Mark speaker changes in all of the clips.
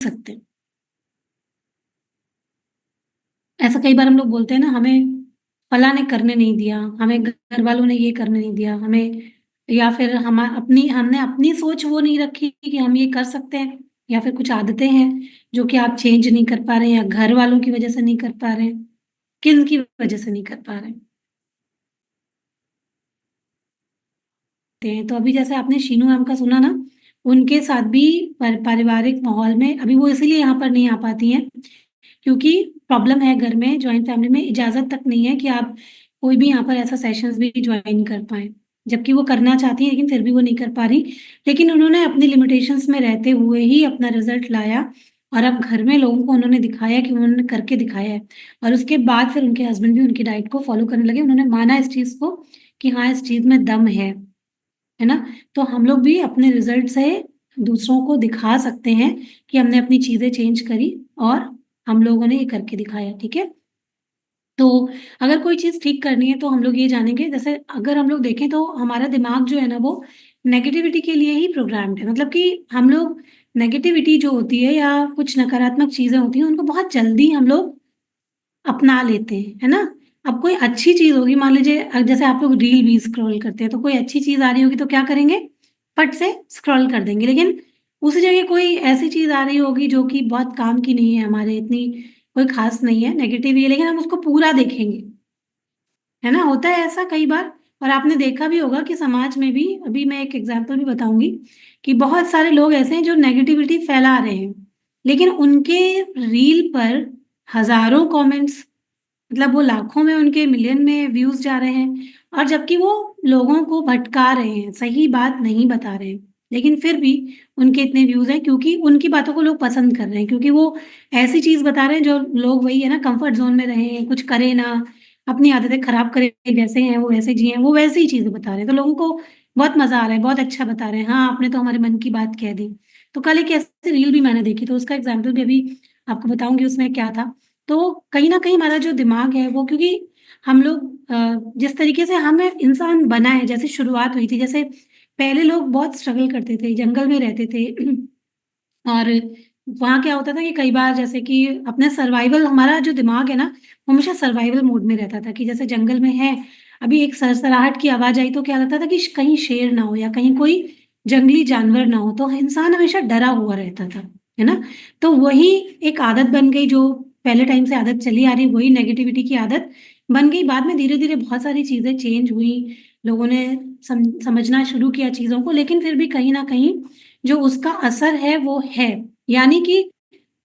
Speaker 1: सकते हैं। ऐसा कई बार हम लोग बोलते हैं ना, हमें फलाँ ने करने नहीं दिया, हमें घर वालों ने ये करने नहीं दिया, हमें, या फिर हमने अपनी सोच वो नहीं रखी कि हम ये कर सकते हैं, या फिर कुछ आदतें हैं जो कि आप चेंज नहीं कर पा रहे हैं, या घर वालों की वजह से नहीं कर पा रहे हैं, किन की वजह से नहीं कर पा रहे हैं। तो अभी जैसे आपने शीनू मैम का सुना ना, उनके साथ भी पारिवारिक माहौल में अभी वो इसीलिए यहाँ पर नहीं आ पाती हैं, क्योंकि प्रॉब्लम है घर में, जॉइंट फैमिली में इजाज़त तक नहीं है कि आप कोई भी यहाँ पर ऐसा सेशंस भी जॉइन कर पाएँ। जबकि वो करना चाहती हैं, लेकिन फिर भी वो नहीं कर पा रही। लेकिन उन्होंने अपनी लिमिटेशंस में रहते हुए ही अपना रिज़ल्ट लाया, और अब घर में लोगों को उन्होंने दिखाया कि उन्होंने करके दिखाया है। और उसके बाद फिर उनके हस्बैंड भी उनकी डाइट को फ़ॉलो करने लगे। उन्होंने माना इस चीज़ को कि हाँ, इस चीज़ में दम है ना? तो हम लोग भी अपने रिज़ल्ट से दूसरों को दिखा सकते हैं कि हमने अपनी चीज़ें चेंज करी और हम लोगों ने ये करके दिखाया, ठीक है? तो अगर कोई चीज़ ठीक करनी है तो हम लोग ये जानेंगे, जैसे अगर हम लोग देखें तो हमारा दिमाग जो है ना, वो नेगेटिविटी के लिए ही प्रोग्राम्ड है। मतलब कि हम लोग नेगेटिविटी जो होती है या कुछ नकारात्मक चीज़ें होती हैं, उनको बहुत जल्दी हम लोग अपना लेते हैं, है ना? अब कोई अच्छी चीज़ होगी, मान लीजिए जैसे आप लोग रील भी स्क्रॉल करते हैं, तो कोई अच्छी चीज़ आ रही होगी तो क्या करेंगे? फट से स्क्रॉल कर देंगे। लेकिन उसी जगह कोई ऐसी चीज़ आ रही होगी जो कि बहुत काम की नहीं है हमारे, इतनी कोई ख़ास नहीं है, नेगेटिव ही है, लेकिन हम उसको पूरा देखेंगे, है ना? होता है ऐसा कई बार। और आपने देखा भी होगा कि समाज में भी, अभी मैं एक एग्ज़ाम्पल भी बताऊँगी, कि बहुत सारे लोग ऐसे हैं जो नेगेटिविटी फैला रहे हैं, लेकिन उनके रील पर हज़ारों कमेंट्स, मतलब वो लाखों में, उनके मिलियन में व्यूज़ जा रहे हैं, और जबकि वो लोगों को भटका रहे हैं, सही बात नहीं बता रहे हैं। लेकिन फिर भी उनके इतने व्यूज़ हैं, क्योंकि उनकी बातों को लोग पसंद कर रहे हैं, क्योंकि वो ऐसी चीज़ बता रहे हैं जो लोग, वही है ना, कम्फ़र्ट ज़ोन में रहें, कुछ करें ना, अपनी आदतें ख़राब करें, जैसे हैं वो वैसे जिएँ, वो वैसी ही चीज़ें बता रहे हैं। तो लोगों को बहुत मज़ा आ रहा है, बहुत अच्छा बता रहे हैं। हाँ, आपने तो हमारे मन की बात कह दी। तो कल एक ऐसी रील भी मैंने देखी, तो उसका एग्ज़ाम्पल भी अभी आपको बताऊँगी उसमें क्या था। तो कहीं न कहीं हमारा जो दिमाग है वो, क्योंकि हम लोग जिस तरीके से हमें इंसान बना है, जैसे शुरुआत हुई थी, जैसे पहले लोग बहुत स्ट्रगल करते थे, जंगल में रहते थे और वहाँ क्या होता था कि कई बार, जैसे कि अपने सर्वाइवल, हमारा जो दिमाग है ना, वो हमेशा सर्वाइवल मोड में रहता था कि जैसे जंगल में है, अभी एक सरसराहट की आवाज़ आई तो क्या लगता था कि कहीं शेर ना हो या कहीं कोई जंगली जानवर ना हो, तो इंसान हमेशा डरा हुआ रहता था, है ना? तो वही एक आदत बन गई, जो पहले टाइम से आदत चली आ रही, वही नेगेटिविटी की आदत बन गई। बाद में धीरे-धीरे बहुत सारी चीज़ें चेंज हुई, लोगों ने समझना शुरू किया चीज़ों को, लेकिन फिर भी कहीं न कहीं जो उसका असर है वो है। यानी कि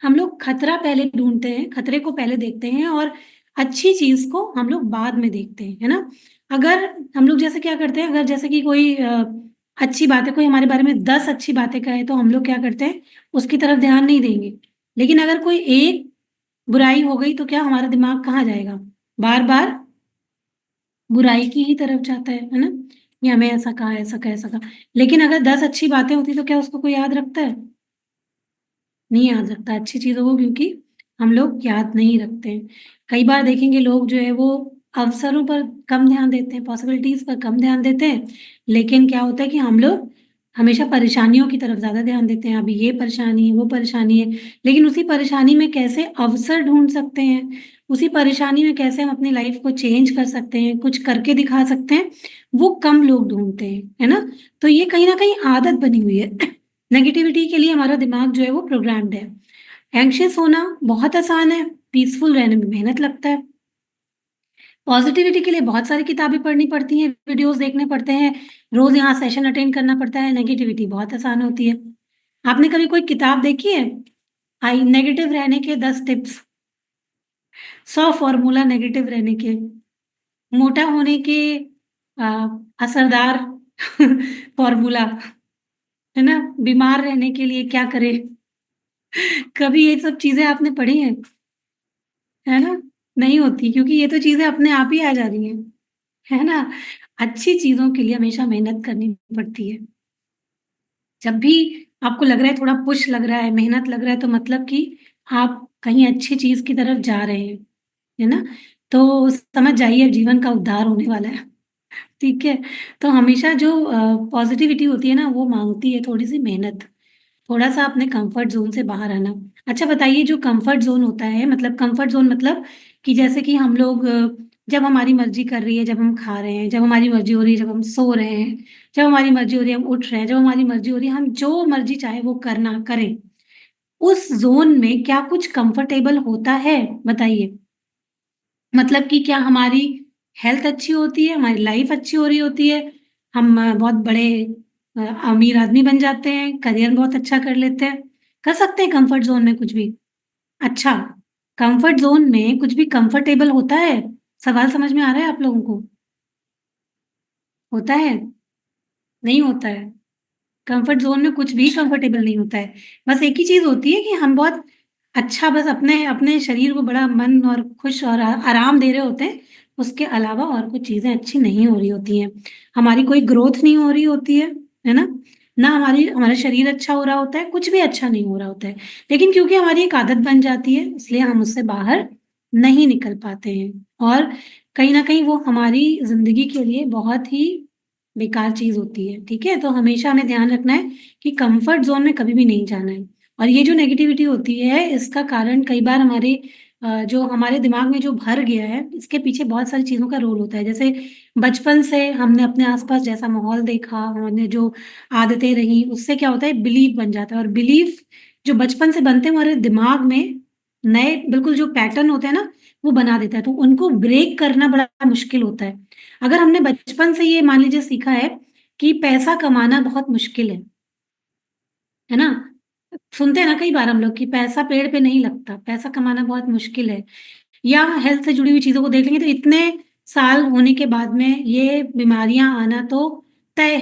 Speaker 1: हम लोग खतरा पहले ढूँढते हैं, खतरे को पहले देखते हैं, और अच्छी चीज़ को हम लोग बाद में देखते हैं, है ना? अगर हम लोग जैसे क्या करते हैं, अगर जैसे कि कोई अच्छी बात है, कोई हमारे बारे में 10 अच्छी बातें कहे, तो हम लोग क्या करते हैं, उसकी तरफ ध्यान नहीं देंगे। लेकिन अगर कोई एक बुराई हो गई तो क्या हमारा दिमाग कहाँ जाएगा? बार-बार बुराई की ही तरफ जाता है ना? कि हमें ऐसा कहा, ऐसा कहा, ऐसा कहा। लेकिन अगर 10 अच्छी बातें होती तो क्या उसको कोई याद रखता है? नहीं याद रखता अच्छी चीज़ों को, क्योंकि हम लोग याद नहीं रखते हैं। कई बार देखेंगे लोग जो है वो अवसरों पर कम ध्यान देते हैं, पॉसिबिलिटीज़ पर कम ध्यान देते हैं, लेकिन क्या होता है कि हम लोग हमेशा परेशानियों की तरफ ज़्यादा ध्यान देते हैं। अभी ये परेशानी है, वो परेशानी है, लेकिन उसी परेशानी में कैसे अवसर ढूँढ सकते हैं, उसी परेशानी में कैसे हम अपनी लाइफ़ को चेंज कर सकते हैं, कुछ करके दिखा सकते हैं, वो कम लोग ढूँढते हैं, है ना? तो ये कहीं न कहीं आदत बनी हुई है। नेगेटिविटी के लिए हमारा दिमाग जो है वो प्रोग्राम्ड है। एंग्ज़ियस होना बहुत आसान है, पीसफुल रहने में मेहनत लगता है। पॉज़िटिविटी के लिए बहुत सारी किताबें पढ़नी पड़ती हैं, वीडियोज़ देखने पड़ते हैं, रोज़ यहाँ सेशन अटेंड करना पड़ता है। नेगेटिविटी बहुत आसान होती है। आपने कभी कोई किताब देखी है? नेगेटिव रहने के 10 टिप्स, 100 फ़ॉर्मूला नेगेटिव रहने के, मोटा होने के अ, असरदार फ़ॉर्मूला, है ना? बीमार रहने के लिए क्या करें? कभी ये सब चीज़ें आपने पढ़ी हैं? है ना? नहीं होती, क्योंकि ये तो चीज़ें अपने आप ही आ जा रही हैं, है ना? अच्छी चीज़ों के लिए हमेशा मेहनत करनी पड़ती है। जब भी आपको लग रहा है, थोड़ा पुश लग रहा है, मेहनत लग रहा है, तो मतलब कि आप कहीं अच्छी चीज़ की तरफ जा रहे हैं, है ना? तो समझ जाइए अब जीवन का उद्धार होने वाला है, ठीक है? तो हमेशा जो पॉज़िटिविटी होती है ना, वो माँगती है थोड़ी-सी मेहनत। थोड़ा-सा अपने कंफर्ट ज़ोन से बाहर आना। अच्छा बताइए, जो कंफर्ट ज़ोन होता है, मतलब कंफर्ट ज़ोन मतलब कि जैसे कि हम लोग जब हमारी मर्ज़ी कर रही है, जब हम खा रहे हैं, जब हमारी मर्ज़ी हो रही है, जब हम सो रहे हैं, जब हमारी मर्ज़ी हो रही है हम उठ रहे हैं, जब हमारी मर्ज़ी हो रही है हम जो मर्ज़ी चाहे वो करना करें। उस ज़ोन में क्या कुछ कंफर्टेबल होता है? बताइए। मतलब कि क्या हमारी हेल्थ अच्छी होती है, हमारी लाइफ अच्छी हो रही होती है, हम बहुत बड़े अमीर आदमी बन जाते हैं, करियर बहुत अच्छा कर लेते हैं, कर सकते हैं कंफर्ट ज़ोन में कुछ भी। अच्छा, कंफर्ट ज़ोन में कुछ भी कंफर्टेबल होता है? सवाल समझ में आ रहा है आप लोगों को? होता है? नहीं होता है। कंफर्ट ज़ोन में कुछ भी कंफर्टेबल नहीं होता है। बस एक ही चीज़ होती है कि हम बहुत अच्छा बस अपने अपने शरीर को बड़ा मन और खुश और आराम दे रहे होते हैं, उसके अलावा और कुछ चीज़ें अच्छी नहीं हो रही होती हैं। हमारी कोई ग्रोथ नहीं हो रही होती है ना? ना हमारा शरीर अच्छा हो रहा होता है, कुछ भी अच्छा नहीं हो रहा होता है। लेकिन क्योंकि हमारी एक आदत बन जाती है, इसलिए हम उससे बाहर नहीं निकल पाते हैं और कहीं न कहीं वो हमारी ज़िंदगी के लिए बहुत ही बेकार चीज़ होती है, ठीक है? तो हमेशा हमें ध्यान रखना है कि कम्फ़र्ट ज़ोन में कभी भी नहीं जाना है। और ये जो नेगेटिविटी होती है, इसका कारण कई बार जो हमारे दिमाग में जो भर गया है, इसके पीछे बहुत सारी चीज़ों का रोल होता है। जैसे बचपन से हमने अपने आस-पास जैसा माहौल देखा, हमने जो आदतें रहीं, उससे क्या होता है बिलीफ बन जाता है और बिलीफ जो बचपन से बनते हैं हमारे दिमाग में नए बिल्कुल जो पैटर्न होते हैं ना, वो बना देता है। तो उनको ब्रेक करना बड़ा मुश्किल होता है। अगर हमने बचपन से ये मान लीजिए सीखा है कि पैसा कमाना बहुत मुश्किल है ना? सुनते हैं ना कई बार हम लोग कि पैसा पेड़ पे नहीं लगता, पैसा कमाना बहुत मुश्किल है या हेल्थ से जुड़ी हुई चीज़ों को देख लेंगे तो इतने साल होने के बाद में ये बीमारियाँ आना तो तय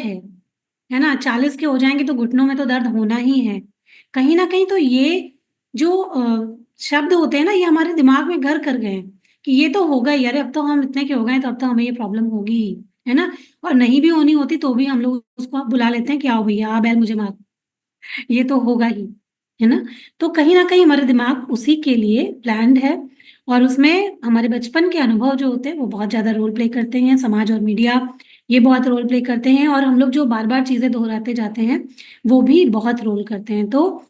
Speaker 1: है ना? 40 के हो जाएँगे तो घुटनों में तो दर्द होना ही है। कहीं न कहीं तो ये जो शब्द होते हैं ना, ये हमारे दिमाग में घर कर गए हैं कि ये तो होगा ही, अरे अब तो हम इतने के हो गए हैं तो अब तो हमें ये प्रॉब्लम होगी ही, है ना? और नहीं भी होनी होती तो भी हम लोग उसको बुला लेते हैं कि आओ भैया आ बैल मुझे मार, ये तो होगा ही, है ना? तो कहीं न कहीं हमारा दिमाग उसी के लिए प्लान्ड है और उसमें हमारे बचपन के अनुभव जो होते हैं वो बहुत ज़्यादा रोल प्ले करते हैं, समाज और मीडिया ये बहुत रोल प्ले करते हैं और हम लोग जो बार-बार चीज़ें दोहराते जाते हैं, वो भी बहुत रोल करते हैं। तो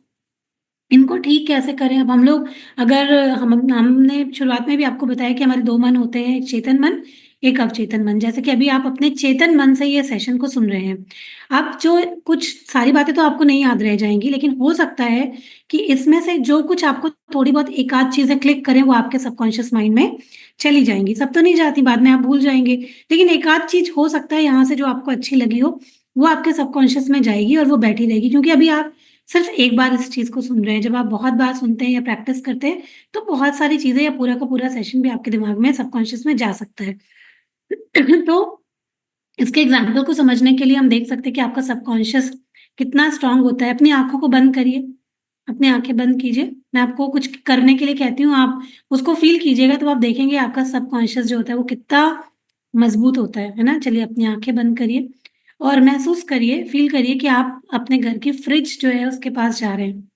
Speaker 1: इनको ठीक कैसे करें? अब हम लोग अगर हमने शुरुआत में भी आपको बताया कि हमारे 2 मन होते हैं, एक चेतन मन, एक अवचेतन मन। जैसे कि अभी आप अपने चेतन मन से ये सेशन को सुन रहे हैं। आप जो कुछ सारी बातें तो आपको नहीं याद रह जाएँगी, लेकिन हो सकता है कि इसमें से जो कुछ आपको थोड़ी बहुत एक आध चीज़ें क्लिक करें, वो आपके सबकॉन्शियस माइंड में चली जाएँगी। सब तो नहीं जाती, बाद में आप भूल जाएँगे। लेकिन एक आध चीज़ हो सकता है यहाँ से जो आपको अच्छी लगी हो, वो आपके सबकॉन्शियस में जाएगी और वो बैठी रहेगी क्योंकि अभी आप सिर्फ एक बार इस चीज़ को सुन रहे हैं, जब आप बहुत बार सुनते हैं या प्रैक्टिस करते हैं, तो बहुत सारी चीज़ें या पूरा का पूरा सेशन भी आपके दिमाग में सबकॉन्शियस में जा सकता है। तो इसके एग्ज़ाम्पल को समझने के लिए हम देख सकते हैं कि आपका सबकॉन्शियस कितना स्ट्रॉन्ग होता है। अपनी आँखों को बंद करिए, अपनी आँखें बंद कीजिए। मैं आपको कुछ करने के लिए कहती हूँ, आप उसको फ़ील कीजिएगा तो आप देखेंगे आपका सबकॉन्शियस जो होता है वो कितना मज़बूत होता है ना? चलिए अपनी आँखें बंद करिए और महसूस करिए, फ़ील करिए कि आप अपने घर की फ्रिज जो है उसके पास जा रहे हैं।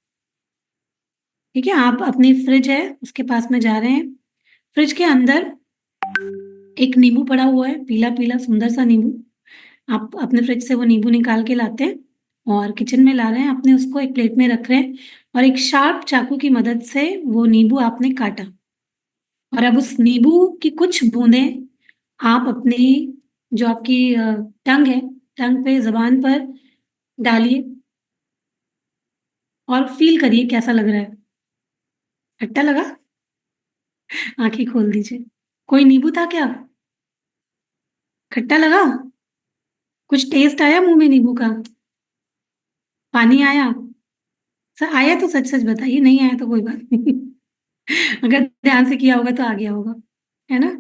Speaker 1: ठीक है? आप अपनी फ्रिज है उसके पास में जा रहे हैं। फ्रिज के अंदर एक नींबू पड़ा हुआ है, पीला-पीला सुंदर सा नींबू। आप अपने फ्रिज से वो नींबू निकाल के लाते हैं और किचन में ला रहे हैं, आपने उसको एक प्लेट में रख रहे हैं और एक शार्प चाकू की मदद से वो नींबू आपने काटा और अब उस नींबू की कुछ बूँदें आप अपनी जो आपकी टंग है, टंग पे ज़ुबान पर डालिए और फ़ील करिए कैसा लग रहा है। खट्टा लगा? आँखें खोल दीजिए। कोई नींबू था क्या? खट्टा लगा? कुछ टेस्ट आया मुँह में नींबू का? पानी आया? आया तो सच-सच बताइए, नहीं आया तो कोई बात नहीं। अगर ध्यान से किया होगा तो आ गया होगा, है ना?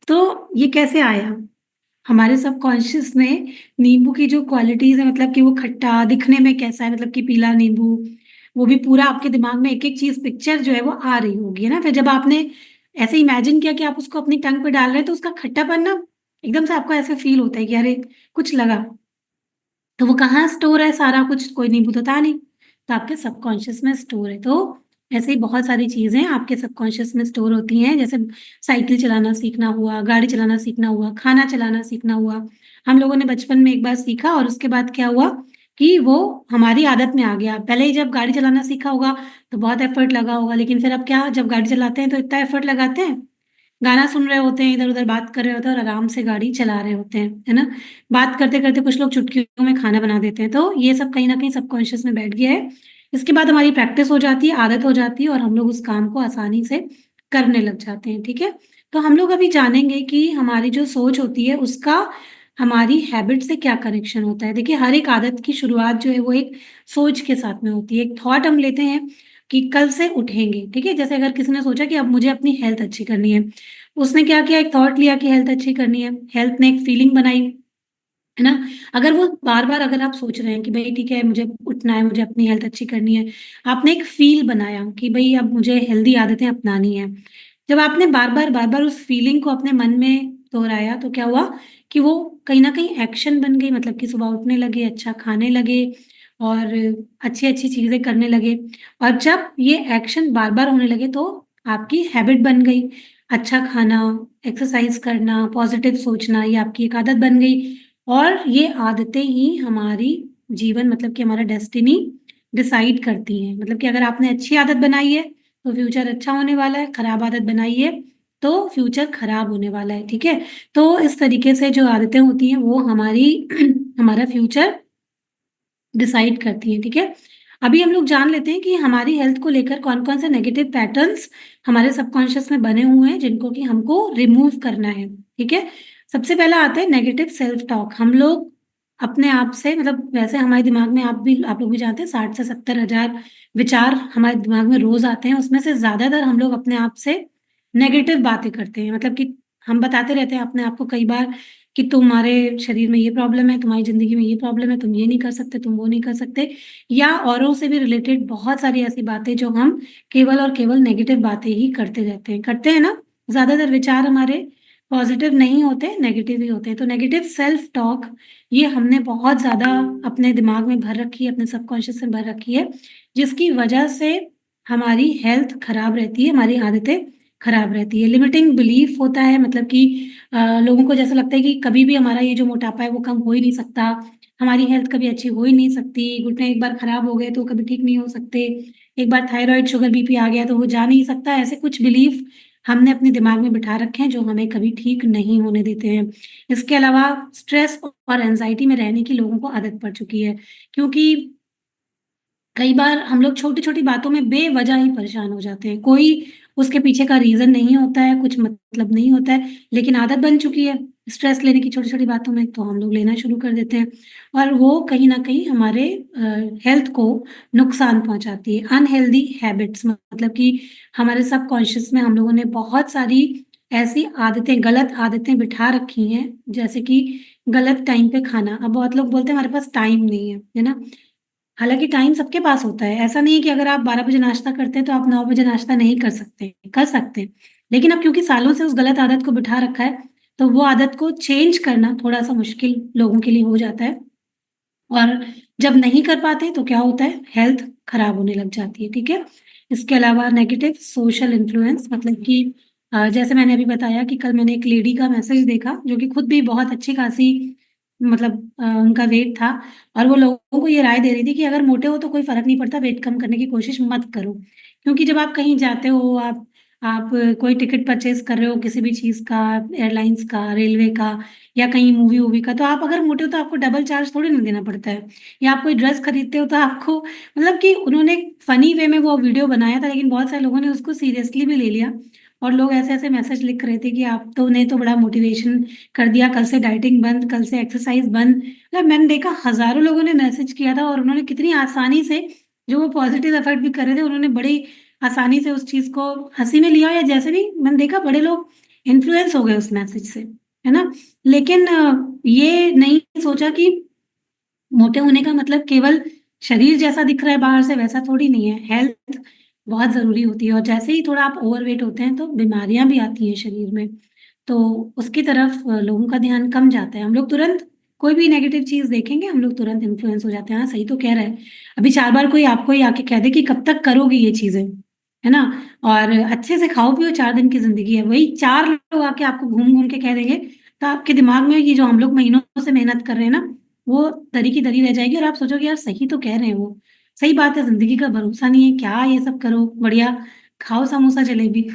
Speaker 1: तो ये कैसे आया? हमारे सबकॉन्शियस में नींबू की जो क्वालिटीज़ है मतलब कि वो खट्टा दिखने में कैसा है मतलब कि पीला नींबू, वो भी पूरा आपके दिमाग में एक-एक चीज़ पिक्चर जो है वो आ रही होगी, है ना? फिर जब आपने ऐसे इमेजिन किया कि आप उसको अपनी टंग पे डाल रहे हैं तो उसका खट्टापन ना एकदम से आपको ऐसे फ़ील होता है कि अरे! कुछ लगा। तो वो कहाँ स्टोर है सारा कुछ? कोई नींबू तो था नहीं, तो आपके सबकॉन्शियस में स्टोर है। तो ऐसे ही बहुत सारी चीज़ें आपके सबकॉन्शियस में स्टोर होती हैं, जैसे साइकिल चलाना सीखना हुआ, गाड़ी चलाना सीखना हुआ, खाना चलाना सीखना हुआ। हम लोगों ने बचपन में एक बार सीखा और उसके बाद क्या हुआ कि वो हमारी आदत में आ गया। पहले ही जब गाड़ी चलाना सीखा होगा तो बहुत एफर्ट लगा होगा, लेकिन फिर अब क्या, जब गाड़ी चलाते हैं तो इतना एफर्ट लगाते हैं, गाना सुन रहे होते हैं, इधर-उधर बात कर रहे होते हैं और आराम से गाड़ी चला रहे होते हैं, है ना? बात करते-करते कुछ लोग चुटकियों में खाना बना देते हैं, तो ये सब कहीं न कहीं सबकॉन्शियस में बैठ गया है। इसके बाद हमारी प्रैक्टिस हो जाती है, आदत हो जाती है और हम लोग उस काम को आसानी से करने लग जाते हैं, ठीक है? तो हम लोग अभी जानेंगे कि हमारी जो सोच होती है उसका हमारी हैबिट से क्या कनेक्शन होता है। देखिए, हर एक आदत की शुरुआत जो है वो एक सोच के साथ में होती है। एक थॉट हम लेते हैं कि कल से उठेंगे, ठीक है? जैसे अगर किसी ने सोचा कि अब मुझे अपनी हेल्थ अच्छी करनी है, उसने क्या किया, एक थॉट लिया कि हेल्थ अच्छी करनी है, हेल्थ ने एक फीलिंग बनाई, है ना? अगर वो बार-बार अगर आप सोच रहे हैं कि भई ठीक है, मुझे उठना है, मुझे अपनी हेल्थ अच्छी करनी है, आपने एक फ़ील बनाया कि भई अब मुझे हेल्दी आदतें अपनानी है। जब आपने बार-बार उस फ़ीलिंग को अपने मन में दोहराया तो क्या हुआ कि वो कहीं न कहीं एक्शन बन गई, मतलब कि सुबह उठने लगे, अच्छा खाने लगे और अच्छी-अच्छी चीज़ें करने लगे। और जब ये एक्शन बार-बार होने लगे तो आपकी हैबिट बन गई। अच्छा खाना, एक्सरसाइज़ करना, पॉज़िटिव सोचना, ये आपकी एक आदत बन गई। और ये आदतें ही हमारी जीवन, मतलब कि हमारा डेस्टिनी डिसाइड करती हैं। मतलब कि अगर आपने अच्छी आदत बनाई है, तो फ्यूचर अच्छा होने वाला है, खराब आदत बनाई है, तो फ्यूचर खराब होने वाला है, ठीक है? तो इस तरीके से जो आदतें होती हैं, वो हमारी हमारा फ्यूचर डिसाइड करती हैं, ठीक है? अभी हम लोग जान लेते हैं कि हमारी हेल्थ को लेकर कौन-कौन से नेगेटिव पैटर्न्स हमारे सबकॉन्शियस में बने हुए हैं, जिनको कि हमको रिमूव करना है, ठीक है? सबसे पहला आता है नेगेटिव सेल्फ टॉक। हम लोग अपने आप से, मतलब वैसे हमारे दिमाग में आप लोग भी जानते हैं 60 से 70 हज़ार विचार हमारे दिमाग में रोज़ आते हैं, उसमें से ज़्यादातर हम लोग अपने आप से नेगेटिव बातें करते हैं। मतलब कि हम बताते रहते हैं अपने आप को कई बार कि तुम्हारे शरीर में ये प्रॉब्लम है, तुम्हारी ज़िंदगी में ये प्रॉब्लम है, तुम ये नहीं कर सकते, तुम वो नहीं कर सकते, या औरों से भी रिलेटेड बहुत सारी ऐसी बातें जो हम केवल और केवल नेगेटिव बातें ही करते हैं ना? ज़्यादातर विचार हमारे पॉज़िटिव नहीं होते, नेगेटिव ही होते हैं। तो नेगेटिव सेल्फ टॉक ये हमने बहुत ज़्यादा अपने दिमाग में भर रखी है, अपने सबकॉन्शियस में भर रखी है, जिसकी वजह से हमारी हेल्थ खराब रहती है, हमारी आदतें खराब रहती है। लिमिटिंग बिलीफ होता है, मतलब कि लोगों को जैसा लगता है कि कभी भी हमारा ये जो मोटापा है वो कम हो ही नहीं सकता, हमारी हेल्थ कभी अच्छी हो ही नहीं सकती, घुटने एक बार खराब हो गए तो कभी ठीक नहीं हो सकते, एक बार थायरॉइड, शुगर, बीपी आ गया तो वो जा नहीं सकता। ऐसे कुछ बिलीफ हमने अपने दिमाग में बिठा रखे हैं जो हमें कभी ठीक नहीं होने देते हैं। इसके अलावा स्ट्रेस और एंग्ज़ायटी में रहने की लोगों को आदत पड़ चुकी है, क्योंकि कई बार हम लोग छोटी-छोटी बातों में बेवजह ही परेशान हो जाते हैं। कोई उसके पीछे का रीज़न नहीं होता है, कुछ मतलब नहीं होता है, लेकिन आदत बन चुकी है स्ट्रेस लेने की छोटी-छोटी बातों में, तो हम लोग लेना शुरू कर देते हैं और वो कहीं न कहीं हमारे हेल्थ को नुकसान पहुँचाती है। अनहेल्दी हैबिट्स, मतलब कि हमारे सबकॉन्शियस में हम लोगों ने बहुत सारी ऐसी आदतें, गलत आदतें बिठा रखी हैं, जैसे कि गलत टाइम पे खाना। अब बहुत लोग बोलते हैं हमारे पास टाइम नहीं है ना? हालाँकि टाइम सबके पास होता है, ऐसा नहीं है कि अगर आप 12 बजे नाश्ता करते हैं, तो आप 9 बजे नाश्ता नहीं कर सकते, कर सकते हैं। लेकिन अब क्योंकि सालों से उस गलत आदत को बिठा रखा है, तो वो आदत को चेंज करना थोड़ा-सा मुश्किल लोगों के लिए हो जाता है और जब नहीं कर पाते, तो क्या होता है, हेल्थ खराब होने लग जाती है, ठीक है? इसके अलावा नेगेटिव सोशल इन्फ्लुएंस, मतलब कि जैसे मैंने अभी बताया कि कल मैंने एक लेडी का मैसेज देखा, जो कि खुद भी बहुत अच्छी-खासी, मतलब उनका वेट था और वो लोगों को ये राय दे रही थी कि अगर मोटे हो तो कोई फ़र्क नहीं पड़ता, वेट कम करने की कोशिश मत करो। क्योंकि जब आप कहीं जाते हो, आप कोई टिकट परचेज़ कर रहे हो किसी भी चीज़ का, एयरलाइन्स का, रेलवे का या कहीं मूवी-वूवी का, तो आप अगर मोटे हो तो आपको डबल चार्ज थोड़ी ना देना पड़ता है। या आप कोई ड्रेस खरीदते हो तो आपको, मतलब कि उन्होंने फ़नी वे में वो वीडियो बनाया था, लेकिन बहुत सारे लोगों ने उसको सीरियसली भी ले लिया और लोग ऐसे-ऐसे मैसेज लिख रहे थे कि आप तो ने तो बड़ा मोटिवेशन कर दिया, कल से डाइटिंग बंद, कल से एक्सरसाइज़ बंद। मतलब मैंने देखा हज़ारों लोगों ने मैसेज किया था और उन्होंने कितनी आसानी से, जो वो पॉज़िटिव एफ़र्ट भी कर रहे थे, उन्होंने बड़ी आसानी से उस चीज़ को हँसी में लिया या जैसे भी, मैंने देखा बड़े लोग इन्फ्लुएंस हो गए उस मैसेज से, है ना? लेकिन ये नहीं सोचा कि मोटे होने का मतलब केवल शरीर जैसा दिख रहा है बाहर से वैसा थोड़ी नहीं है, हेल्थ बहुत ज़रूरी होती है और जैसे ही थोड़ा आप ओवरवेट होते हैं तो बीमारियाँ भी आती हैं शरीर में। तो उसकी तरफ लोगों का ध्यान कम जाता है। हम लोग तुरंत कोई भी नेगेटिव चीज़ देखेंगे, हम लोग तुरंत इन्फ्लुएंस हो जाते हैं, हाँ, सही तो कह रहा है। अभी 4 बार कोई आपको ही आके कह दे कि कब तक करोगी ये चीज़ें, है ना? और अच्छे से खाओ-पियो, 4 दिन की ज़िंदगी है। वही 4 लोग आके आपको घूम-घूम के कह देंगे, तो आपके दिमाग में ये जो हम लोग महीनों से मेहनत कर रहे हैं ना, वो दरी की दरी रह जाएगी और आप सोचोगे यार सही तो कह रहे हैं वो, सही बात है, ज़िंदगी का भरोसा नहीं है, क्या ये सब करो, बढ़िया खाओ समोसा जलेबी,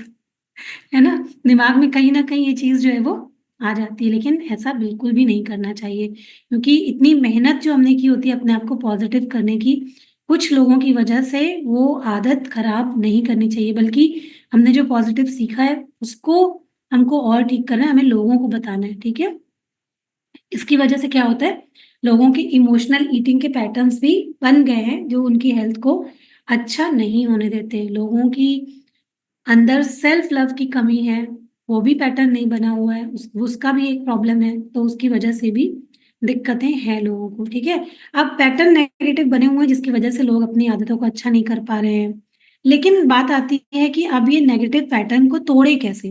Speaker 1: है ना? दिमाग में कहीं न कहीं ये चीज़ जो है वो आ जाती है, लेकिन ऐसा बिल्कुल भी नहीं करना चाहिए क्योंकि इतनी मेहनत जो हमने की होती है अपने आप को पॉज़िटिव करने की, कुछ लोगों की वजह से वो आदत खराब नहीं करनी चाहिए, बल्कि हमने जो पॉज़िटिव सीखा है, उसको हमको और ठीक करना है, हमें लोगों को बताना है, ठीक है? इसकी वजह से क्या होता है, लोगों के इमोशनल ईटिंग के पैटर्न्स भी बन गए हैं, जो उनकी हेल्थ को अच्छा नहीं होने देते। लोगों की अंदर सेल्फ लव की कमी है, वो भी पैटर्न नहीं बना हुआ है, उसका भी एक प्रॉब्लम है, तो उसकी वजह से भी दिक्कतें हैं लोगों को, ठीक है? अब पैटर्न नेगेटिव बने हुए हैं जिसकी वजह से लोग अपनी आदतों को अच्छा नहीं कर पा रहे हैं। लेकिन बात आती है कि अब ये नेगेटिव पैटर्न को तोड़े कैसे,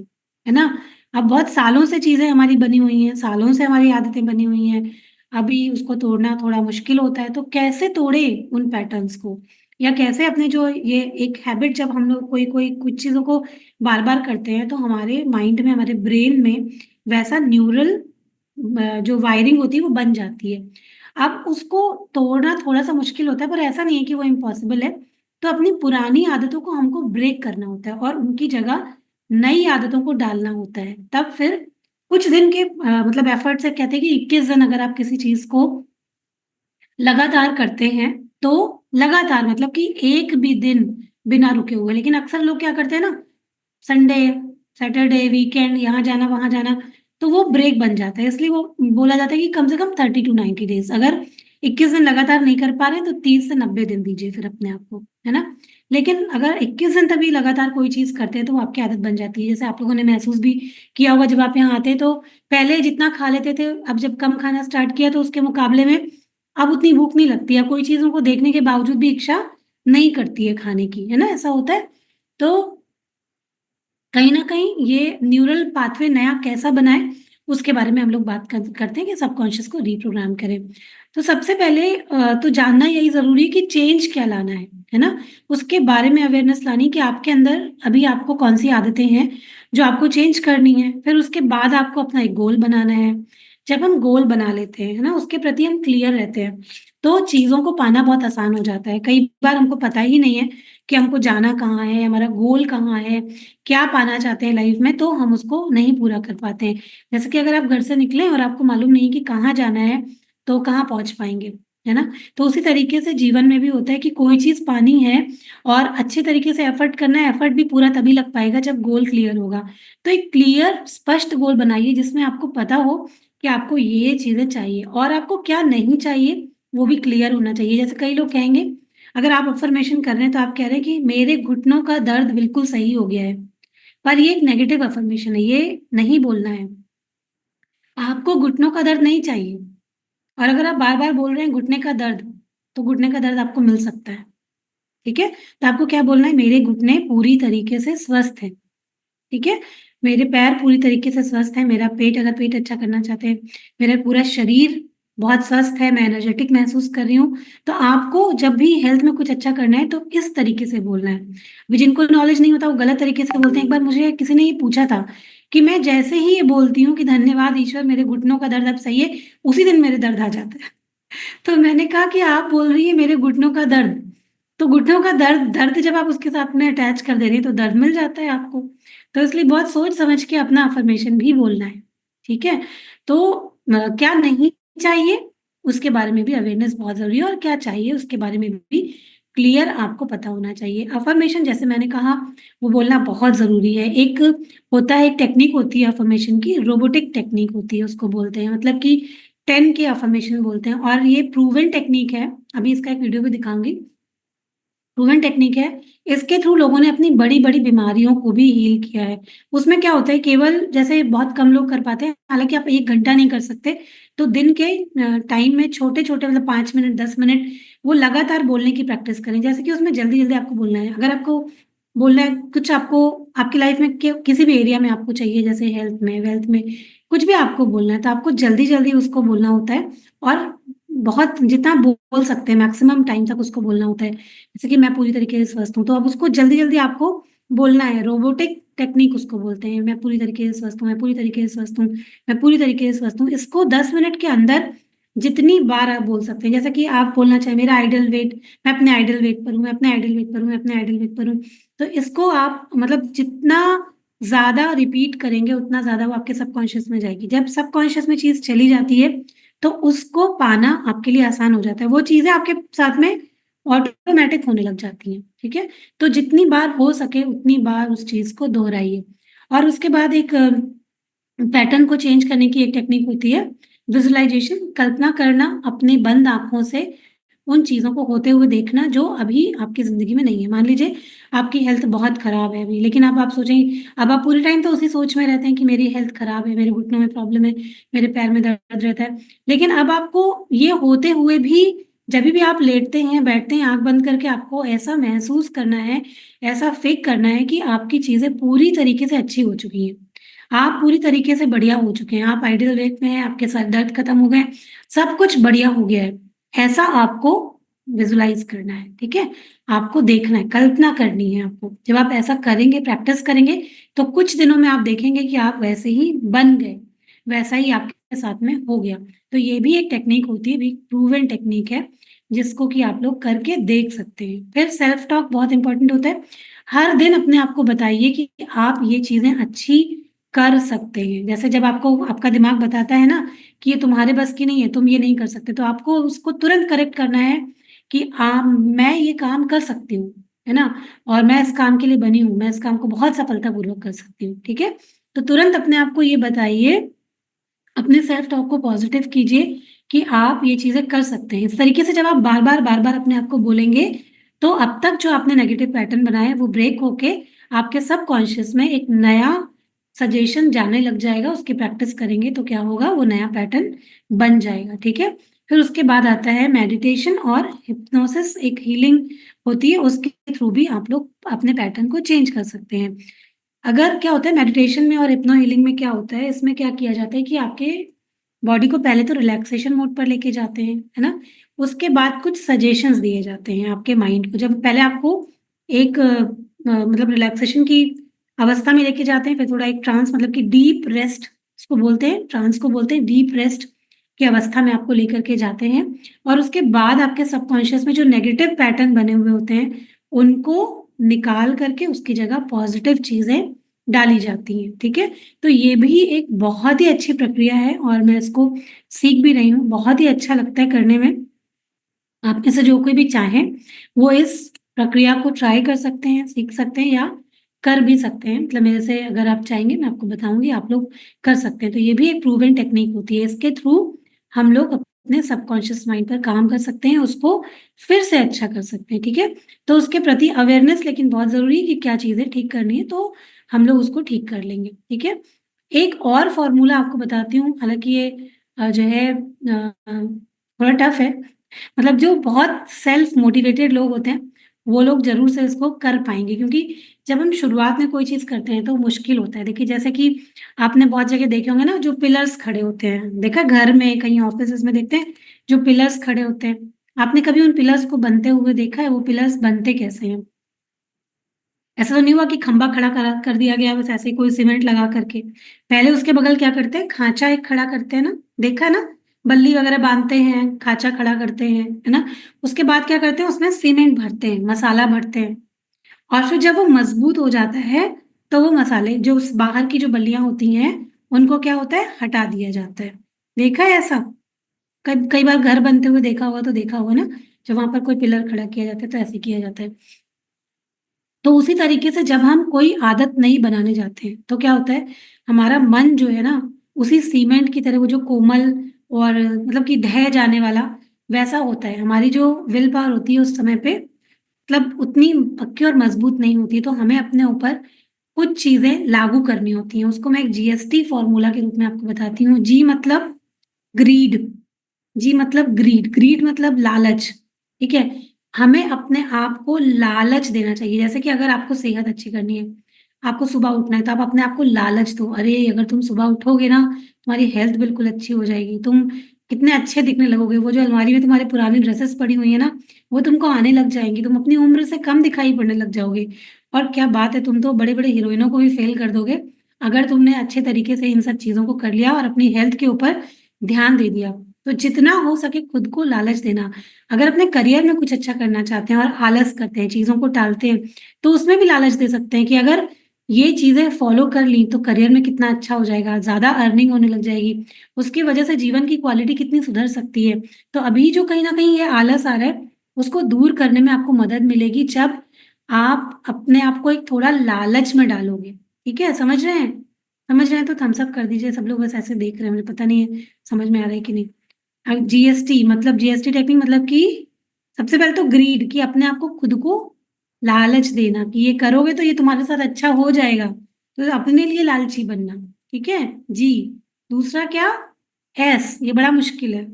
Speaker 1: है ना? अब बहुत सालों से चीज़ें हमारी बनी हुई हैं, सालों से हमारी आदतें बनी हुई हैं, अभी उसको तोड़ना थोड़ा मुश्किल होता है, तो कैसे तोड़े उन पैटर्न्स को? या कैसे अपने जो ये एक हैबिट जब हम लोग कोई कोई कुछ चीज़ों को बार-बार करते हैं, तो हमारे माइंड में, हमारे ब्रेन में वैसा न्यूरल जो वायरिंग होती है वो बन जाती है। अब उसको तोड़ना थोड़ा-सा मुश्किल होता है पर ऐसा नहीं है कि वो इम्पॉसिबल है। तो अपनी पुरानी आदतों को हमको ब्रेक करना होता है और उनकी जगह नई आदतों को डालना होता है। तब फिर कुछ दिन के मतलब एफर्ट से कहते हैं कि 21 दिन अगर आप किसी चीज़ को लगातार करते हैं, तो लगातार मतलब कि एक भी दिन बिना रुके हुए, लेकिन अक्सर लोग क्या करते हैं ना, संडे, सैटरडे, वीकेंड यहाँ जाना, वहाँ जाना, तो वो ब्रेक बन जाता है। इसलिए वो बोला जाता है कि कम से कम 30 टू 90 डेज़ अगर 21 दिन लगातार नहीं कर पा रहे हैं, तो 30 से 90 दिन दीजिए फिर अपने आप को, है ना? लेकिन अगर 21 दिन तक भी लगातार कोई चीज़ करते हैं, तो वो आपकी आदत बन जाती है। जैसे आप लोगों ने महसूस भी किया होगा जब आप यहाँ आते हैं, तो पहले जितना खा लेते थे, अब जब कम खाना स्टार्ट किया, तो उसके मुकाबले में अब उतनी भूख नहीं लगती है। कोई चीज़ों को देखने के बावजूद भी इच्छा नहीं करती है खाने की, है ना? ऐसा होता है। तो कहीं न कहीं ये न्यूरल पाथवे नया कैसा बनाएँ, उसके बारे में हम लोग बात करते हैं कि सबकॉन्शियस को रिप्रोग्राम करें। तो सबसे पहले तो जानना यही ज़रूरी है कि चेंज क्या लाना है ना? उसके बारे में अवेयरनेस लानी कि आपके अंदर अभी आपको कौन-सी आदतें हैं, जो आपको चेंज करनी है। फिर उसके बाद आपको अपना एक गोल बनाना है। जब हम गोल बना लेते हैं, है ना? उसके प्रति हम क्लियर रहते हैं, तो चीज़ों को पाना बहुत आसान हो जाता है। कई बार हमको पता ही नहीं है कि हमको जाना कहाँ है, हमारा गोल कहाँ है, क्या पाना चाहते हैं लाइफ में, तो हम उसको नहीं पूरा कर पाते हैं। जैसे कि अगर आप घर से निकले और आपको मालूम नहीं कि कहाँ जाना है, तो कहाँ पहुँच पाएँगे, है ना? तो उसी तरीके से जीवन में भी होता है कि कोई चीज़ पानी है और अच्छे तरीके से एफर्ट करना है, एफर्ट भी पूरा तभी लग पाएगा जब गोल क्लियर होगा। तो एक क्लियर स्पष्ट गोल बनाइए जिसमें आपको पता हो कि आपको ये चीज़ें चाहिए और आपको क्या नहीं चाहिए, वो भी क्लियर होना चाहिए। जैसे कई लोग कहेंगे, अगर आप अफ़र्मेशन कर रहे हैं तो आप कह रहे हैं कि मेरे घुटनों का दर्द बिल्कुल सही हो गया है। पर ये एक नेगेटिव अफ़र्मेशन है, ये नहीं बोलना है। आपको घुटनों का दर्द नहीं चाहिए और अगर आप बार-बार बोल रहे हैं घुटने का दर्द, तो घुटने का दर्द आपको मिल सकता है, ठीक है? तो आपको क्या बोलना है, मेरे घुटने पूरी तरीके से स्वस्थ हैं, ठीक है? मेरे पैर पूरी तरीके से स्वस्थ हैं, मेरा पेट अगर पेट अच्छा करना चाहते हैं, मेरा पूरा शरीर बहुत स्वस्थ है, मैं एनर्जेटिक महसूस कर रही हूँ, तो आपको जब भी हेल्थ में कुछ अच्छा करना है, तो इस तरीके से बोलना है। अभी जिनको नॉलेज नहीं होता, वो गलत तरीके से बोलते हैं। एक बार मुझे किसी ने ये पूछा था कि मैं जैसे ही ये बोलती हूँ कि धन्यवाद ईश्वर मेरे घुटनों का दर्द अब सही है, उसी दिन मेरे दर्द आ जाता है। तो मैंने कहा कि आप बोल रही हैं मेरे घुटनों का दर्द, तो घुटनों का दर्द दर्द जब आप उसके साथ में अटैच कर दे रही हैं, तो दर्द मिल जाता है आपको। तो इसलिए बहुत सोच समझ के अपना अफ़र्मेशन भी बोलना है, ठीक है? तो क्या नहीं चाहिए, उसके बारे में भी अवेयरनेस बहुत ज़रूरी है और क्या चाहिए उसके बारे में भी क्लियर आपको पता होना चाहिए। अफ़र्मेशन जैसे मैंने कहा, वो बोलना बहुत ज़रूरी है। एक होता है, एक टेक्नीक होती है अफ़र्मेशन की, रोबोटिक टेक्नीक होती है उसको बोलते हैं। मतलब कि 10 के अफ़र्मेशन बोलते हैं और ये प्रूवन टेक्नीक है। अभी इसका एक वीडियो भी दिखाऊँगी। प्रूवन टेक्निक है। इसके थ्रू लोगों ने अपनी बड़ी-बड़ी बीमारियों को भी हील किया है। उसमें क्या होता है, केवल जैसे बहुत कम लोग कर पाते हैं, हालाँकि आप 1 घंटा नहीं कर सकते, तो दिन के टाइम में छोटे-छोटे मतलब 5 मिनट, 10 मिनट वो लगातार बोलने की प्रैक्टिस करें। जैसे कि उसमें जल्दी-जल्दी आपको बोलना है। अगर आपको बोलना है, कुछ आपको आपकी लाइफ़ में किसी भी एरिया में आपको चाहिए, जैसे हेल्थ में, वेल्थ में, कुछ भी आपको बोलना है, तो आपको जल्दी-जल्दी उसको बोलना होता है और बहुत जितना बोल सकते हैं मैक्सिमम टाइम तक उसको बोलना होता है। जैसे कि मैं पूरी तरीके से स्वस्थ हूँ, तो अब उसको जल्दी-जल्दी आपको बोलना है, रोबोटिक टेक्निक उसको बोलते हैं। मैं पूरी तरीके से स्वस्थ हूँ, मैं पूरी तरीके से स्वस्थ हूँ, मैं पूरी तरीके से स्वस्थ हूँ। इसको 10 मिनट के अंदर जितनी बार आप बोल सकते हैं, जैसे कि आप बोलना चाहें मेरा आइडल वेट, मैं अपने आइडल वेट पर हूँ, मैं अपने आइडल वेट पर हूँ, मैं अपने आइडल वेट पर हूँ। तो इसको आप मतलब जितना ज़्यादा रिपीट करेंगे उतना ज़्यादा वो आपके सबकॉन्शियस में जाएगी। जब सबकॉन्शियस में चीज़ चली जाती है तो उसको पाना आपके लिए आसान हो जाता है। वो चीज़ें आपके साथ में ऑटोमेटिक होने लग जाती हैं, ठीक है? तो जितनी बार हो सके उतनी बार उस चीज़ को दोहराइए। और उसके बाद एक पैटर्न को चेंज करने की एक टेक्निक होती है विजुअलाइजेशन, कल्पना करना अपनी बंद आँखों से उन चीज़ों को होते हुए देखना जो अभी आपकी ज़िंदगी में नहीं है। मान लीजिए आपकी हेल्थ बहुत ख़राब है अभी, लेकिन अब आप सोचेंगे, अब आप पूरे टाइम तो उसी सोच में रहते हैं कि मेरी हेल्थ ख़राब है, मेरे घुटनों में प्रॉब्लम है, मेरे पैर में दर्द रहता है। लेकिन अब आपको ये होते हुए भी जभी भी आप लेटते हैं, बैठते हैं, आँख बंद करके आपको ऐसा महसूस करना है, ऐसा फ़ील करना है कि आपकी चीज़ें पूरी तरीके से अच्छी हो चुकी हैं। आप पूरी तरीके से बढ़िया हो चुके हैं, आप आइडियल वेट में हैं, आपके सर दर्द खत्म हो गए, सब कुछ बढ़िया हो गया है। ऐसा आपको विजुलाइज़ करना है, ठीक है? आपको देखना है, कल्पना करनी है आपको। जब आप ऐसा करेंगे, प्रैक्टिस करेंगे, तो कुछ दिनों में आप देखेंगे कि आप वैसे ही बन गए, वैसा ही आपके साथ में हो गया। तो ये भी एक टेक्निक होती है, भी प्रूवन टेक्निक है, जिसको कि आप लोग करके देख सकते हैं। फिर सेल्फ टॉक बहुत इम्पोर्टेंट होता है। हर दिन अपने आप को बताइए कि आप ये चीज़ें अच्छी कर सकते हैं। जैसे जब आपको आपका दिमाग बताता है ना कि ये तुम्हारे बस की नहीं है, तुम ये नहीं कर सकते, तो आपको उसको तुरंत करेक्ट करना है कि मैं ये काम कर सकती हूँ, है ना? और मैं इस काम के लिए बनी हूँ, मैं इस काम को बहुत सफलतापूर्वक कर सकती हूँ, ठीक है? तो तुरंत अपने आप को ये बताइए, अपने सेल्फ टॉक को पॉजिटिव कीजिए कि आप ये चीज़ें कर सकते हैं। इस तरीके से जब आप बार-बार अपने आप को बोलेंगे, तो अब तक जो आपने नेगेटिव पैटर्न बनाया है, वो ब्रेक होके आपके सबकॉन्शियस में एक नया सजेशन जाने लग जाएगा। उसकी प्रैक्टिस करेंगे तो क्या होगा, वो नया पैटर्न बन जाएगा, ठीक है? फिर उसके बाद आता है मेडिटेशन और हिप्नोसिस, एक हीलिंग होती है, उसके थ्रू भी आप लोग अपने पैटर्न को चेंज कर सकते हैं। अगर क्या होता है मेडिटेशन में और हिप्नो हीलिंग में क्या होता है, इसमें क्या किया जाता है कि आपके बॉडी को पहले तो रिलैक्सेशन मोड पर लेके जाते हैं, है ना? उसके बाद कुछ सजेशंस दिए जाते हैं आपके माइंड को। जब पहले आपको एक मतलब रिलैक्सेशन की अवस्था में लेके जाते हैं, फिर थोड़ा एक ट्रांस मतलब कि डीप रेस्ट इसको बोलते हैं, ट्रांस को बोलते हैं, डीप रेस्ट की अवस्था में आपको लेकर के जाते हैं और उसके बाद आपके सबकॉन्शियस में जो नेगेटिव पैटर्न बने हुए होते हैं, उनको निकाल करके उसकी जगह पॉजिटिव चीज़ें डाली जाती हैं, ठीक है? तो ये भी एक बहुत ही अच्छी प्रक्रिया है और मैं इसको सीख भी रही हूँ, बहुत ही अच्छा लगता है करने में। आप में से जो कोई भी चाहे, वो इस प्रक्रिया को ट्राई कर सकते हैं, सीख सकते हैं या कर भी सकते हैं। मतलब मेरे से अगर आप चाहेंगे मैं आपको बताऊँगी, आप लोग कर सकते हैं। तो ये भी एक प्रूवन टेक्निक होती है, इसके थ्रू हम लोग अपने सबकॉन्शियस माइंड पर काम कर सकते हैं, उसको फिर से अच्छा कर सकते हैं, ठीक है? तो उसके प्रति अवेयरनेस लेकिन बहुत ज़रूरी है कि क्या चीज़ें ठीक करनी है, तो हम लोग उसको ठीक कर लेंगे, ठीक है? एक और फ़ॉर्मूला आपको बताती हूँ, हालाँकि ये जो है थोड़ा टफ है। मतलब जो बहुत सेल्फ मोटिवेटेड लोग होते हैं, वो लोग ज़रूर से इसको कर पाएँगे क्योंकि जब हम शुरुआत में कोई चीज़ करते हैं तो मुश्किल होता है। देखिए जैसे कि आपने बहुत जगह देखे होंगे ना जो पिलर्स खड़े होते हैं, देखा है घर में, कहीं ऑफ़िसेज़ में देखते हैं जो पिलर्स खड़े होते हैं। आपने कभी उन पिलर्स को बनते हुए देखा है? वो पिलर्स बनते कैसे हैं? ऐसा तो नहीं हुआ कि खंभा खड़ा करा कर दिया गया बस ऐसे ही कोई सीमेंट लगा करके। पहले उसके बगल क्या करते हैं, खाँचा एक खड़ा करते हैं ना, देखा है ना? बल्ली वगैरह बाँधते हैं, खाँचा खड़ा करते हैं, है ना? उसके बाद क्या करते हैं उसमें सीमेंट भरते हैं, मसाला भरते हैं और फिर जब वो मज़बूत हो जाता है, तो वो मसाले जो उस बाहर की जो बल्लियाँ होती हैं, उनको क्या होता है हटा दिया जाता है। देखा है ऐसा? कई कई बार घर बनते हुए देखा होगा तो देखा होगा ना, जब वहाँ पर कोई पिलर खड़ा किया जाता है तो ऐसे किया जाता है। तो उसी तरीके से जब हम कोई आदत नई बनाने जाते हैं, तो क्या होता है, हमारा मन जो है ना, उसी सीमेंट की तरह वो जो कोमल और मतलब कि ढह जाने वाला, वैसा होता है। हमारी जो विल पावर होती है उस समय पे मतलब उतनी पक्की और मजबूत नहीं होती है, तो हमें अपने ऊपर कुछ चीज़ें लागू करनी होती हैं। उसको मैं एक जीएसटी फ़ॉर्मूला के रूप में आपको बताती हूँ। जी मतलब ग्रीड, जी मतलब ग्रीड, ग्रीड मतलब लालच, ठीक है? हमें अपने आप को लालच देना चाहिए। जैसे कि अगर आपको सेहत अच्छी करनी है, आपको सुबह उठना है, तो आप अपने आप को लालच दो। अरे! अगर तुम सुबह उठोगे ना, तुम्हारी हेल्थ बिल्कुल अच्छी हो जाएगी। तुम कितने अच्छे दिखने लगोगे। वो जो अलमारी में तुम्हारी पुरानी ड्रेसेस पड़ी हुई है ना, वो तुमको आने लग जाएँगी। तुम अपनी उम्र से कम दिखाई पड़ने लग जाओगे। और क्या बात है, तुम तो बड़े-बड़े हीरोइनों को भी फ़ेल कर दोगे, अगर तुमने अच्छे तरीके से इन सब चीज़ों को कर लिया और अपनी हेल्थ के ऊपर ध्यान दे दिया। तो जितना हो सके खुद को लालच देना। अगर अपने करियर में कुछ अच्छा करना चाहते हैं और आलस करते हैं, चीज़ों को टालते हैं, तो उसमें भी लालच दे सकते हैं कि अगर ये चीज़ें फ़ॉलो कर ली तो करियर में कितना अच्छा हो जाएगा, ज़्यादा अर्निंग होने लग जाएगी, उसकी वजह से जीवन की क्वालिटी कितनी सुधर सकती है। तो अभी जो कहीं न कहीं ये आलस आ रहा है, उसको दूर करने में आपको मदद मिलेगी जब आप अपने आप को एक थोड़ा लालच में डालोगे, ठीक है? समझ रहे हैं? समझ रहे हैं तो थम्स अप कर दीजिए, सब लोग बस ऐसे देख रहे हैं, मुझे पता नहीं है समझ में आ रहा है कि नहीं। जीएसटी मतलब जीएसटी टेक्निक मतलब कि सबसे पहले तो ग्रीड कि अपने आप को खुद को लालच देना कि ये करोगे तो ये तुम्हारे साथ अच्छा हो जाएगा। तो अपने लिए लालची बनना, ठीक है? जी। दूसरा क्या? एस, ये बड़ा मुश्किल है।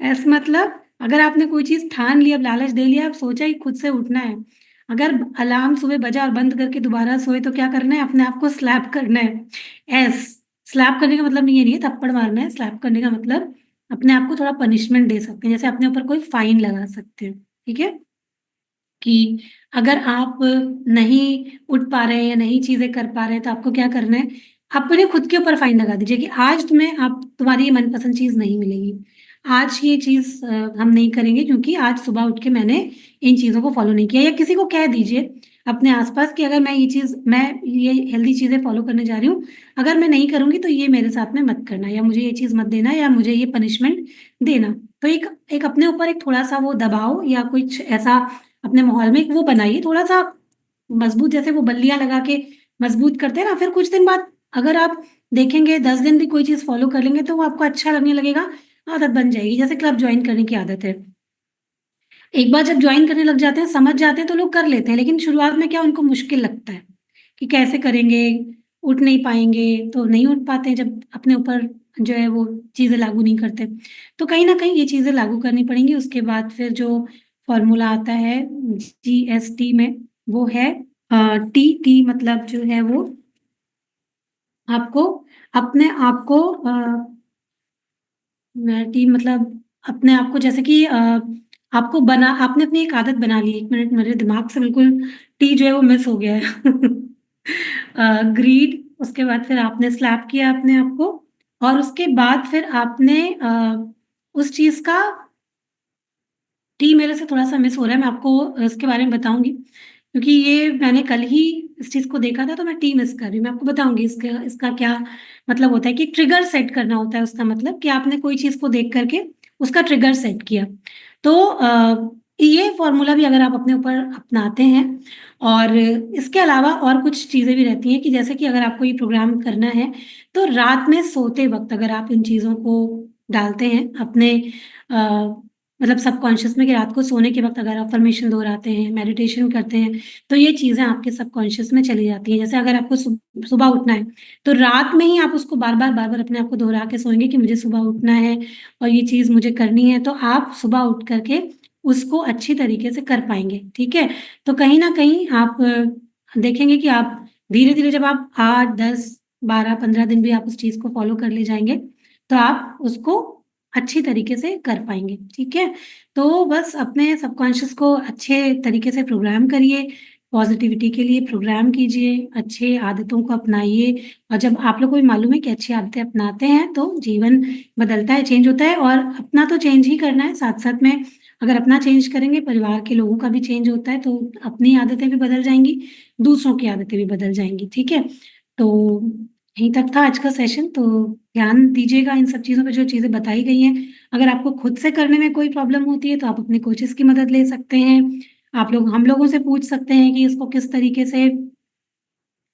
Speaker 1: एस मतलब अगर आपने कोई चीज़ ठान ली, अब लालच दे लिया, अब सोचा ही खुद से उठना है। अगर अलार्म सुबह बजा और बंद करके दोबारा सोए तो क्या करना है? अपने आप को स्लैप करना है। एस, स्लैप करने का मतलब ये नहीं है थप्पड़ मारना है, स्लैप करने का मतलब अपने आप को थोड़ा पनिशमेंट दे सकते हैं, जैसे अपने ऊपर कोई फाइन लगा सकते हैं, ठीक है? कि अगर आप नहीं उठ पा रहे हैं या नहीं चीज़ें कर पा रहे हैं, तो आपको क्या करना है, अपने खुद के ऊपर फाइन लगा दीजिए कि आज तुम्हें आप तुम्हारी ये मनपसंद चीज़ नहीं मिलेगी। आज ये चीज़ हम नहीं करेंगे क्योंकि आज सुबह उठ के मैंने इन चीज़ों को फ़ॉलो नहीं किया या किसी को कह दीजिए अपने आस-पास कि अगर मैं ये हेल्दी चीज़ें फ़ॉलो करने जा रही हूँ, अगर मैं नहीं करूँगी तो ये मेरे साथ में मत करना या मुझे ये चीज़ मत देना या मुझे ये पनिशमेंट देना। तो एक एक अपने ऊपर एक थोड़ा-सा वो दबाव या कुछ ऐसा अपने माहौल में एक वो बनाइए थोड़ा-सा मज़बूत जैसे वो बल्लियाँ लगा के मज़बूत करते हैं ना, फिर कुछ दिन बाद अगर आप देखेंगे 10 दिन भी कोई चीज़ फ़ॉलो कर लेंगे तो वो आपको अच्छा लगने लगेगा, आदत बन जाएगी। जैसे क्लब जॉइन करने की आदत है। एक बार जब जॉइन करने लग जाते हैं, समझ जाते हैं तो लोग कर लेते हैं, लेकिन शुरुआत में क्या उनको मुश्किल लगता है कि कैसे करेंगे, उठ नहीं पाएँगे, तो नहीं उठ पाते हैं जब अपने ऊपर जो है वो चीज़ें लागू नहीं करते। तो कहीं न कहीं ये चीज़ें लागू करनी पड़ेंगी, उसके बाद फिर जो फ़ॉर्मूला आता है जीएसटी में वो है टी, टी मतलब जो है वो आपको अपने आप को टी मतलब अपने आप को जैसे कि आपको बना आपने अपनी एक आदत बना ली है। 1 मिनट मेरे दिमाग से बिल्कुल टी जो है वो मिस हो गया है। ग्रीड उसके बाद फिर आपने स्लैप किया अपने आप को और उसके बाद फिर आपने उस चीज़ का टी मेरे से थोड़ा-सा मिस हो रहा है, मैं आपको इसके बारे में बताऊँगी, क्योंकि ये मैंने कल ही इस चीज़ को देखा था, तो मैं टी मिस कर रही हूँ। मैं आपको बताऊँगी इसका इसका क्या मतलब होता है कि ट्रिगर सेट करना होता है उसका मतलब कि आपने कोई चीज़ को देख कर के उसका ट्रिगर सेट किया। तो ये फ़ॉर्मूला भी अगर आप अपने ऊपर अपनाते हैं और इसके अलावा और कुछ चीज़ें भी रहती हैं कि जैसे कि अगर आपको ये प्रोग्राम करना है, तो रात में सोते वक़्त अगर आप इन चीज़ों को डालते हैं अपने मतलब सबकॉन्शियस में कि रात को सोने के वक़्त अगर अफ़र्मेशन दोहराते हैं, मेडिटेशन करते हैं, तो ये चीज़ें आपके सबकॉन्शियस में चली जाती हैं। जैसे अगर आपको सुबह उठना है, तो रात में ही आप उसको बार-बार, बार-बार अपने आप को दोहरा के सोएँगे कि मुझे सुबह उठना है और ये चीज़ मुझे करनी है, तो आप सुबह उठ कर के उसको अच्छी तरीके से कर पाएँगे, ठीक है? तो कहीं न कहीं आप देखेंगे कि आप धीरे-धीरे जब आप 8, 10, 12, 15 दिन भी आप उस चीज़ को फ़ॉलो कर ले जाएँगे, तो आप उसको अच्छी तरीके से कर पाएँगे, ठीक है? तो बस अपने सबकॉन्शियस को अच्छे तरीके से प्रोग्राम करिए, पॉज़िटिविटी के लिए प्रोग्राम कीजिए, अच्छे आदतों को अपनाइए और जब आप लोग को भी मालूम है कि अच्छी आदतें अपनाते हैं, तो जीवन बदलता है, चेंज होता है और अपना तो चेंज ही करना है, साथ-साथ में अगर अपना चेंज करेंगे, परिवार के लोगों का भी चेंज होता है, तो अपनी आदतें भी बदल जाएँगी, दूसरों की आदतें भी बदल जाएँगी, ठीक है? तो यहीं तक था आज का सेशन, तो ध्यान दीजिएगा इन सब चीज़ों पे जो चीज़ें बताई गई हैं। अगर आपको खुद से करने में कोई प्रॉब्लम होती है, तो आप अपने कोचेज़ की मदद ले सकते हैं। आप लोग हम लोगों से पूछ सकते हैं कि इसको किस तरीके से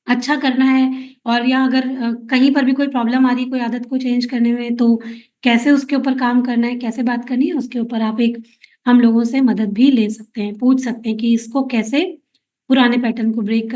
Speaker 1: अच्छा करना है और या अगर कहीं पर भी कोई प्रॉब्लम आ रही है, कोई आदत को चेंज करने में, तो कैसे उसके ऊपर काम करना है, कैसे बात करनी है, उसके ऊपर आप एक हम लोगों से मदद भी ले सकते हैं, पूछ सकते हैं कि इसको कैसे पुराने पैटर्न को ब्रेक